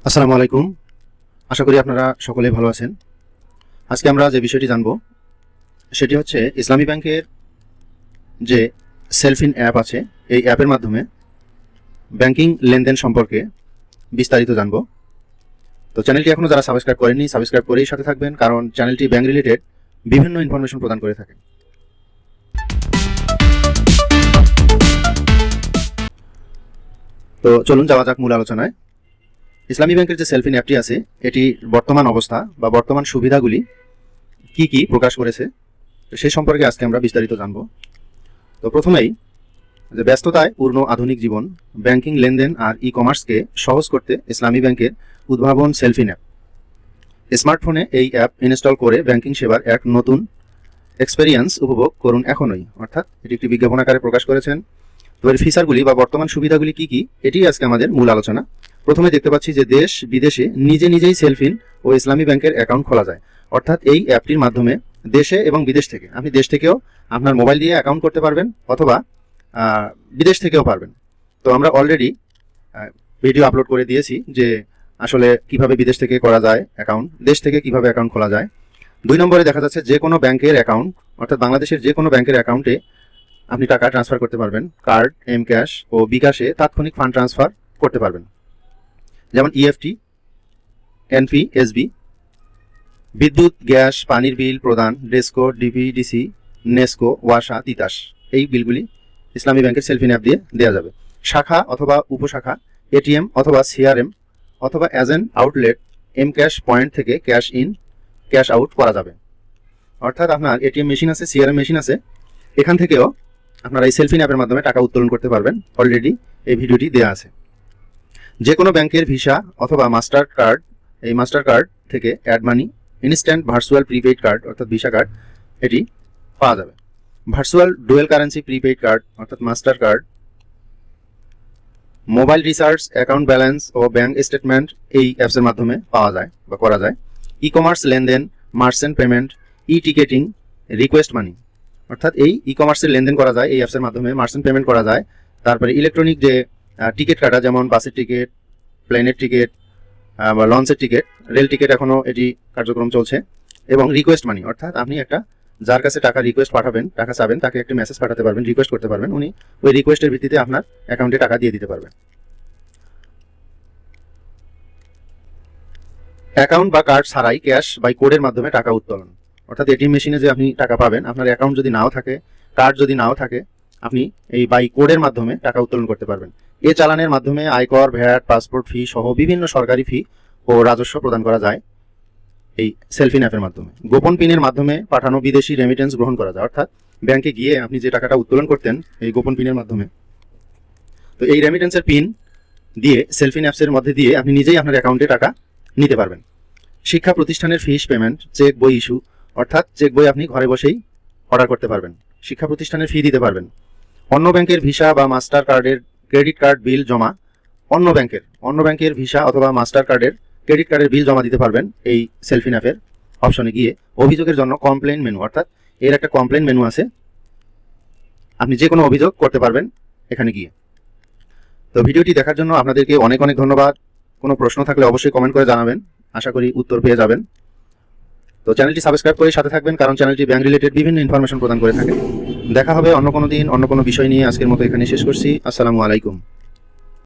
আসসালামু আলাইকুম। আশা করি আপনারা সকলেই ভালো আছেন। আজকে আমরা যে বিষয়টি জানব সেটি হচ্ছে ইসলামী ব্যাংকের যে সেলফিন অ্যাপ আছে, এই অ্যাপের মাধ্যমে ব্যাংকিং লেনদেন সম্পর্কে বিস্তারিত জানব। তো চ্যানেলটি এখনও যারা সাবস্ক্রাইব করেননি, সাবস্ক্রাইব করেই সাথে থাকবেন, কারণ চ্যানেলটি ব্যাংক রিলেটেড বিভিন্ন ইনফরমেশন প্রদান করে থাকে। তো চলুন যাওয়া যাক মূল আলোচনায়। ইসলামী ব্যাংকের যে সেলফিন অ্যাপটি আছে, এটি বর্তমান অবস্থা বা বর্তমান সুবিধাগুলি কি কি প্রকাশ করেছে সেই সম্পর্কে আজকে আমরা বিস্তারিত জানব। তো প্রথমেই যে ব্যস্ততায় পূর্ণ আধুনিক জীবন, ব্যাংকিং লেনদেন আর ই কমার্সকে সহজ করতে ইসলামী ব্যাংকের উদ্ভাবন সেলফিন অ্যাপ। স্মার্টফোনে এই অ্যাপ ইনস্টল করে ব্যাংকিং সেবার এক নতুন এক্সপেরিয়েন্স উপভোগ করুন এখনই, অর্থাৎ এটি একটি বিজ্ঞাপন আকারে প্রকাশ করেছেন। তো এর ফিচারগুলি বা বর্তমান সুবিধাগুলি কি কি, এটি আজকে আমাদের মূল আলোচনা। প্রথমে দেখতে পাচ্ছি যে দেশ বিদেশে নিজেই সেলফিন ও ইসলামী ব্যাংকের অ্যাকাউন্ট খোলা যায়, অর্থাৎ এই অ্যাপটির মাধ্যমে দেশে এবং বিদেশ থেকে, আপনি দেশ থেকেও আপনার মোবাইল দিয়ে অ্যাকাউন্ট করতে পারবেন অথবা বিদেশ থেকেও পারবেন। তো আমরা অলরেডি ভিডিও আপলোড করে দিয়েছি যে আসলে কিভাবে বিদেশ থেকে করা যায় অ্যাকাউন্ট, দেশ থেকে কিভাবে অ্যাকাউন্ট খোলা যায়। 2 নম্বরে দেখা যাচ্ছে যে কোনো ব্যাংকের অ্যাকাউন্ট, অর্থাৎ বাংলাদেশের যে কোনো ব্যাংকের অ্যাকাউন্টে আপনি টাকা ট্রান্সফার করতে পারবেন। কার্ড, এম ক্যাশ ও বিকাশে তাৎক্ষণিক ফান্ড ট্রান্সফার করতে পারবেন, যেমন ইএফটি, এনপি, এসবি। বিদ্যুৎ, গ্যাস, পানির বিল প্রদান, ডেস্কো, ডিপিডিসি, নেস্কো, ওয়াসা, তিতাস, এই বিলগুলি ইসলামী ব্যাংকের সেলফিন অ্যাপ দিয়ে দেওয়া যাবে। শাখা অথবা উপশাখা, এটিএম অথবা সিআরএম অথবা agent outlet, M cash point থেকে ক্যাশ ইন ক্যাশ আউট করা যাবে। অর্থাৎ আপনার এটিএম মেশিন আছে, সিআরএম মেশিন আছে, এখান থেকেও আপনারা এই সেলফিন অ্যাপের মাধ্যমে টাকা উত্তোলন করতে পারবেন। অলরেডি এই ভিডিওটি দেওয়া আছে। যে কোনো ব্যাংকের ভিসা অথবা মাস্টার কার্ড, এই মাস্টার কার্ড থেকে add money, instant virtual prepaid card অর্থাৎ ভিসা কার্ড, এটি পাওয়া যাবে। Virtual dual currency prepaid card অর্থাৎ master card, mobile recharge, account balance ও ব্যাংক স্টেটমেন্ট এই অ্যাপসের মাধ্যমে পাওয়া যায় বা করা যায়। ই কমার্স লেনদেন, merchant payment, e ticketing, request money, অর্থাৎ এই ই কমার্সের লেনদেন করা যায় এই অ্যাপসের মাধ্যমে, মার্চেন্ট পেমেন্ট করা যায়। তারপরে ইলেকট্রনিক যে টিকিট কাটা, যেমন বাসের টিকিট, প্লেনের টিকিট বা লঞ্চের টিকিট, রেল টিকিট, এখনও এটি কার্যক্রম চলছে। এবং রিকোয়েস্ট মানি, অর্থাৎ আপনি যার কাছে টাকা রিকোয়েস্ট পাঠাবেন, টাকা চাবেন, তাকে একটা মেসেজ পাঠাতে পারবেন, রিকোয়েস্ট করতে পারবেন, উনি ওই রিকোয়েস্টের ভিত্তিতে আপনার অ্যাকাউন্টে টাকা দিয়ে দিতে পারবেন। অ্যাকাউন্ট বা কার্ড ছাড়াই ক্যাশ বাই কোডের মাধ্যমে টাকা উত্তোলন, অর্থাৎ এটিএম মেশিনে যে আপনি টাকা পাবেন, আপনার অ্যাকাউন্ট যদি নাও থাকে, কার্ড যদি নাও থাকে, আপনি এই বাই কোডের মাধ্যমে টাকা উত্তোলন করতে পারবেন। এ চালানের মাধ্যমে আয়কর, ভ্যাট, পাসপোর্ট ফি সহ বিভিন্ন সরকারি ফি ও রাজস্ব প্রদান করা যায় এই সেলফিন অ্যাপের মাধ্যমে। গোপন পিনের মাধ্যমে পাঠানো বিদেশি রেমিটেন্স গ্রহণ করা যায়, অর্থাৎ ব্যাংকে গিয়ে আপনি যে টাকাটা উত্তোলন করতেন এই গোপন পিনের মাধ্যমে, তো এই রেমিটেন্সের পিন দিয়ে সেলফিন অ্যাপসের মধ্যে দিয়ে আপনি নিজেই আপনার অ্যাকাউন্টে টাকা নিতে পারবেন। শিক্ষা প্রতিষ্ঠানের ফিস পেমেন্ট, চেক বই ইস্যু, অর্থাৎ চেক বই আপনি ঘরে বসেই অর্ডার করতে পারবেন, শিক্ষা প্রতিষ্ঠানের ফি দিতে পারবেন। অন্য ব্যাংকের ভিসা বা মাস্টার কার্ডের ক্রেডিট কার্ড বিল জমা, অন্য ব্যাংকের ভিসা অথবা মাস্টার কার্ডের ক্রেডিট কার্ডের বিল জমা দিতে পারবেন এই সেলফিন অ্যাপের অপশনে গিয়ে। অভিযোগের জন্য কমপ্লেইন মেনু, অর্থাৎ এর একটা কমপ্লেইন মেনু আছে, আপনি যে কোনো অভিযোগ করতে পারবেন এখানে গিয়ে। তো ভিডিওটি দেখার জন্য আপনাদেরকে অনেক ধন্যবাদ। কোনো প্রশ্ন থাকলে অবশ্যই কমেন্ট করে জানাবেন, আশা করি উত্তর পেয়ে যাবেন। তো চ্যানেলটি সাবস্ক্রাইব করে সাথে থাকবেন, কারণ চ্যানেলটি ব্যাংক রিলেটেড বিভিন্ন ইনফরমেশন প্রদান করে থাকে। দেখা হবে অন্য কোনো দিন অন্য কোনো বিষয় নিয়ে। আজকের মতো এখানে শেষ করছি। আসসালামু আলাইকুম।